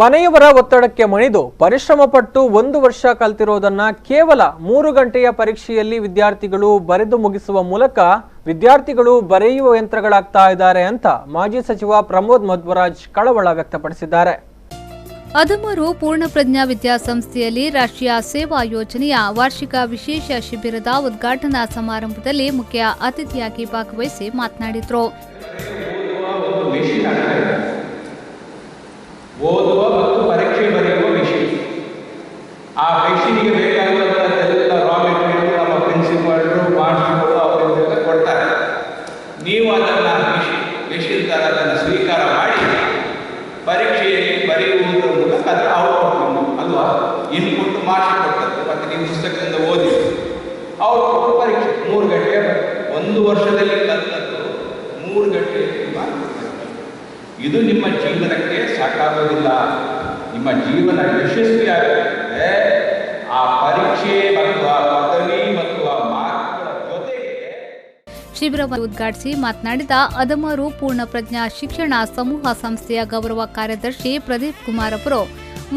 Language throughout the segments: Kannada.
ಮನೆಯವರ ಒತ್ತಡಕ್ಕೆ ಮಣಿದು ಪರಿಶ್ರಮ ಪಟ್ಟು 1 ವರ್ಷ ಕಲ್ತಿರೋದನ್ನ ಕೇವಲ 3 ಗಂಟೆಯ ಪರೀಕ್ಷೆಯಲ್ಲಿ ವಿದ್ಯಾರ್ಥಿಗಳು ಬರೆದು ಮುಗಿಸುವ ಮೂಲಕ ವಿದ್ಯಾರ್ಥಿಗಳು ಬರೆಯುವ ಯಂತ್ರಗಳಾಗ್ತಾ ಇದ್ದಾರೆ ಅಂತ ಮಾಜಿ ಸಚಿವ ಪ್ರಮೋದ್ ಮಧ್ವರಾಜ್ ಕಳವಳ ವ್ಯಕ್ತಪಡಿಸಿದ್ದಾರೆ. ಅದಮರು ಪೂರ್ಣಪ್ರಜ್ಞಾ ವಿದ್ಯಾಸಂಸ್ಥೆಯಲ್ಲಿ ರಾಷ್ಟ್ರೀಯ ಸೇವಾ ಯೋಜನೆಯ ವಾರ್ಷಿಕ ವಿಶೇಷ ಶಿಬಿರದ ಉದ್ಘಾಟನಾ ಸಮಾರಂಭದಲ್ಲಿ ಮುಖ್ಯ ಅತಿಥಿಯಾಗಿ ಭಾಗವಹಿಸಿ ಮಾತನಾಡಿದರು. ಓದುವ ಮತ್ತು ಪರೀಕ್ಷೆ ಬರೆಯುವ ಮಿಷಿನ್, ಆ ಮಿಷಿನ್ಗೆ ಬೇಕಾಗುವಂಥದ್ದೆಲ್ಲ ರಾ ಮೆಟೀರಿಯಲ್ ನಮ್ಮ ಪ್ರಿನ್ಸಿಪಾಲ್ರು ಮಾಸ್ಟರ್ಗಳು ಅವರೆಲ್ಲ ಕೊಡ್ತಾರೆ. ನೀವು ಅದನ್ನು ಮಿಷಿನ್ ಥರ ಅದನ್ನು ಸ್ವೀಕಾರ ಮಾಡಿ ಪರೀಕ್ಷೆಯಲ್ಲಿ ಬರೆಯುವುದರ ಮೂಲಕ ಅದರ ಔಟ್ಪುಟ್ ಅಲ್ವಾ, ಇನ್ಪುಟ್ ಮಾಸ್ಟರ್ ಕೊಡ್ತಾರೆ ಮತ್ತು ನೀವು ಪುಸ್ತಕದಿಂದ ಓದಿ ಔಟ್ಪುಟ್ ಪರೀಕ್ಷೆ 3 ಗಂಟೆ 1 ವರ್ಷದಲ್ಲಿ ಕಲಿತದ್ದು 3 ಗಂಟೆಯಲ್ಲಿ ಇದು ನಿಮ್ಮ ಜೀವನಕ್ಕೆ ಸಾಕಾಗೋದಿಲ್ಲ. ನಿಮ್ಮ ಜೀವನ ಯಶಸ್ವಿಯಾಗಬೇಕಂದ್ರೆ ಆ ಪರೀಕ್ಷೆ ಮತ್ತು ಆ ಪದವಿ ಮತ್ತು ಆ ಮಾರ್ಕ್ಗಳ ಜೊತೆಗೆ. ಶಿಬಿರವನ್ನು ಉದ್ಘಾಟಿಸಿ ಮಾತನಾಡಿದ ಅದಮರು ಪೂರ್ಣಪ್ರಜ್ಞಾ ಶಿಕ್ಷಣ ಸಮೂಹ ಸಂಸ್ಥೆಯ ಗೌರವ ಕಾರ್ಯದರ್ಶಿ ಪ್ರದೀಪ್ ಕುಮಾರ್ ಅವರು,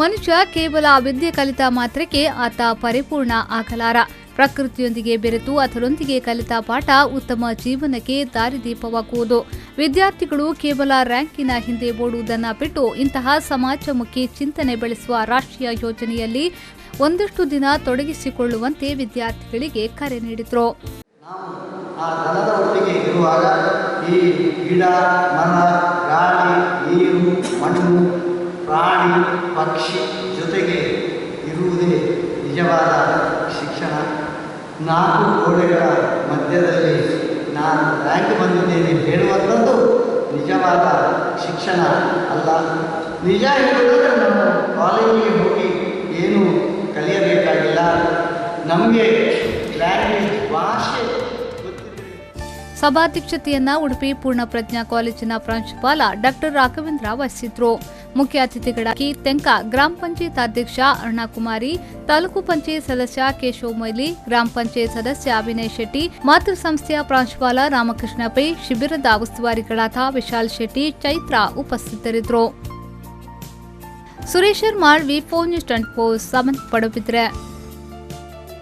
ಮನುಷ್ಯ ಕೇವಲ ವಿದ್ಯೆ ಕಲಿತ ಮಾತ್ರಕ್ಕೆ ಆತ ಪರಿಪೂರ್ಣ ಆಗಲಾರ. ಪ್ರಕೃತಿಯೊಂದಿಗೆ ಬೆರೆತು ಅದರೊಂದಿಗೆ ಕಲಿತ ಪಾಠ ಉತ್ತಮ ಜೀವನಕ್ಕೆ ದಾರಿದೀಪವಾಗುವುದು. ವಿದ್ಯಾರ್ಥಿಗಳು ಕೇವಲ ರ್ಯಾಂಕಿನ ಹಿಂದೆ ಓಡುವುದನ್ನು ಬಿಟ್ಟು ಇಂತಹ ಸಮಾಜಮುಖಿ ಚಿಂತನೆ ಬೆಳೆಸುವ ರಾಷ್ಟ್ರೀಯ ಯೋಜನೆಯಲ್ಲಿ ಒಂದಷ್ಟು ದಿನ ತೊಡಗಿಸಿಕೊಳ್ಳುವಂತೆ ವಿದ್ಯಾರ್ಥಿಗಳಿಗೆ ಕರೆ ನೀಡಿದರು. ಆ ದನದ ಒಟ್ಟಿಗೆ ಇರುವಾಗ ಈ ಗಿಡ, ಮರ, ಗಾಳಿ, ನೀರು, ಮಣ್ಣು, ಪ್ರಾಣಿ, ಪಕ್ಷಿ ಜೊತೆಗೆ ಇರುವುದೇ ನಿಜವಾದ ಶಿಕ್ಷಣ. 4 ಗೋಡೆಗಳ ಮಧ್ಯದಲ್ಲಿ ನಾನು ರ್ಯಾಂಕ್ ಬಂದಿದ್ದೇನೆ ಹೇಳುವಂಥದ್ದು ನಿಜವಾದ ಶಿಕ್ಷಣ ಅಲ್ಲ. ನಿಜ ಹೇಳುವುದಾದರೆ ನಾವು ಕಾಲೇಜಿಗೆ ಹೋಗಿ ಏನು ಕಲಿಯಬೇಕಾಗಿಲ್ಲ. ನಮಗೆ ಲ್ಯಾಂಗ್ವೇಜ್, ಭಾಷೆ ಸಭಾಧ್ಯಕ್ಷತೆಯನ್ನ ಉಡುಪಿ ಪೂರ್ಣಪ್ರಜ್ಞಾ ಕಾಲೇಜಿನ ಪ್ರಾಂಶುಪಾಲ ಡಾಕ್ಟರ್ ರಾಘವೇಂದ್ರ ವಹಿಸಿದ್ರು. ಮುಖ್ಯ ಅತಿಥಿಗಳಾಗಿ ತೆಂಕ ಗ್ರಾಮ ಪಂಚಾಯತ್ ಅಧ್ಯಕ್ಷ ಅರುಣಕುಮಾರಿ, ತಾಲೂಕು ಪಂಚಾಯತ್ ಸದಸ್ಯ ಕೇಶವ್ ಮೊಯ್ಲಿ, ಗ್ರಾಮ ಪಂಚಾಯತ್ ಸದಸ್ಯ ವಿನಯ್ ಶೆಟ್ಟಿ, ಮಾತೃ ಸಂಸ್ಥೆಯ ಪ್ರಾಂಶುಪಾಲ ರಾಮಕೃಷ್ಣ ಪೈ, ಶಿಬಿರದ ಉಸ್ತುವಾರಿಗಳಾದ ವಿಶಾಲ್ ಶೆಟ್ಟಿ, ಚೈತ್ರ ಉಪಸ್ಥಿತರಿದ್ದರು. ಸುರೇಶ್ ಮಾಳ್, ವಿ4 ನ್ಯೂಸ್ 24 ಪಡುಬಿದ್ರೆ.